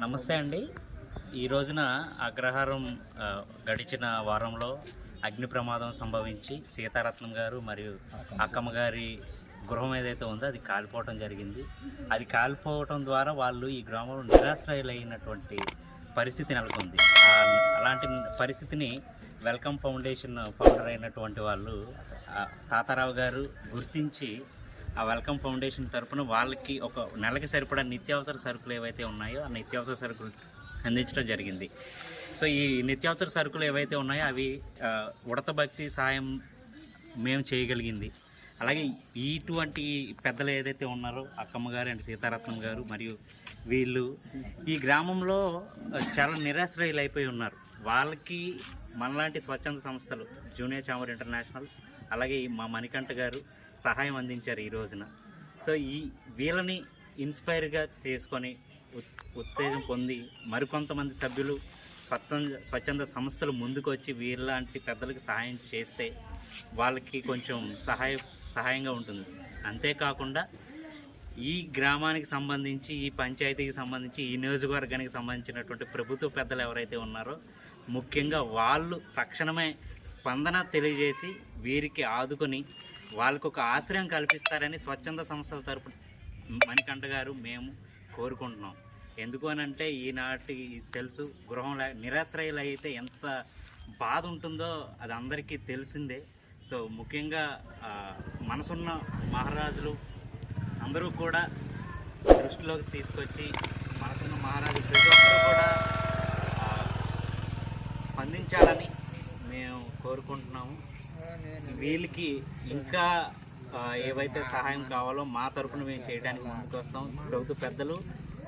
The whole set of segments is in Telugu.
నమస్తే అండి. ఈ రోజున అగ్రహారం గడిచిన వారంలో అగ్ని ప్రమాదం సంభవించి సీతారత్నం గారు మరియు అక్కమ్మ గారి గృహం ఏదైతే ఉందో అది కాలిపోవటం జరిగింది. అది కాలిపోవటం ద్వారా వాళ్ళు ఈ గ్రామంలో నిరాశ్రయులైనటువంటి పరిస్థితి నెలకొంది. అలాంటి పరిస్థితిని వెల్కమ్ ఫౌండేషన్ ఫౌండర్ అయినటువంటి వాళ్ళు తాతారావు గారు గుర్తించి ఆ వెల్కమ్ ఫౌండేషన్ తరఫున వాళ్ళకి ఒక నెలకి సరిపడా నిత్యావసర సరుకులు ఏవైతే ఉన్నాయో ఆ నిత్యావసర సరుకులు అందించడం జరిగింది. సో ఈ నిత్యావసర సరుకులు ఏవైతే ఉన్నాయో అవి ఉడత భక్తి సాయం మేము చేయగలిగింది. అలాగే ఇటువంటి పెద్దలు ఏదైతే ఉన్నారో అక్కమ్మ గారు అండ్ సీతారత్నం గారు మరియు వీళ్ళు ఈ గ్రామంలో చాలా నిరాశ్రయులు అయిపోయి ఉన్నారు. వాళ్ళకి మనలాంటి స్వచ్ఛంద సంస్థలు జూనియర్ ఛాంబర్ ఇంటర్నేషనల్ అలాగే మా మణికంఠ గారు సహాయం అందించారు ఈ రోజున. సో వీళ్ళని ఇన్స్పైర్గా చేసుకొని ఉత్తేజం పొంది మరికొంతమంది సభ్యులు స్వచ్ఛంద సంస్థలు ముందుకు వచ్చి వీళ్ళలాంటి పెద్దలకు సహాయం చేస్తే వాళ్ళకి కొంచెం సహాయంగా ఉంటుంది. అంతేకాకుండా ఈ గ్రామానికి సంబంధించి ఈ పంచాయతీకి సంబంధించి ఈ నియోజకవర్గానికి సంబంధించినటువంటి ప్రభుత్వ పెద్దలు ఎవరైతే ఉన్నారో ముఖ్యంగా వాళ్ళు తక్షణమే స్పందన తెలియజేసి వీరికి ఆదుకొని వాళ్ళకు ఒక ఆశ్రయం కల్పిస్తారని స్వచ్ఛంద సంస్థల తరపున మణికంఠ గారు మేము కోరుకుంటున్నాం. ఎందుకు అని అంటే ఈనాటి తెలుసు గృహం నిరాశ్రయులు అయితే ఎంత బాధ ఉంటుందో అది అందరికీ తెలిసిందే. సో ముఖ్యంగా మనసున్న మహారాజులు అందరూ కూడా దృష్టిలోకి తీసుకొచ్చి మనసున్న మహారాజు ప్రతి ఒక్కరు కూడా స్పందించాలని మేము కోరుకుంటున్నాము. వీళ్ళకి ఇంకా ఏవైతే సహాయం కావాలో మా తరఫున మేము చేయడానికి ముందుకు వస్తాం. ప్రభుత్వ పెద్దలు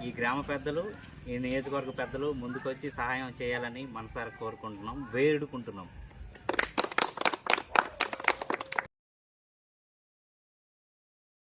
ఈ గ్రామ పెద్దలు ఈ నియోజకవర్గ పెద్దలు ముందుకొచ్చి సహాయం చేయాలని మనసారా కోరుకుంటున్నాం, వేడుకుంటున్నాం.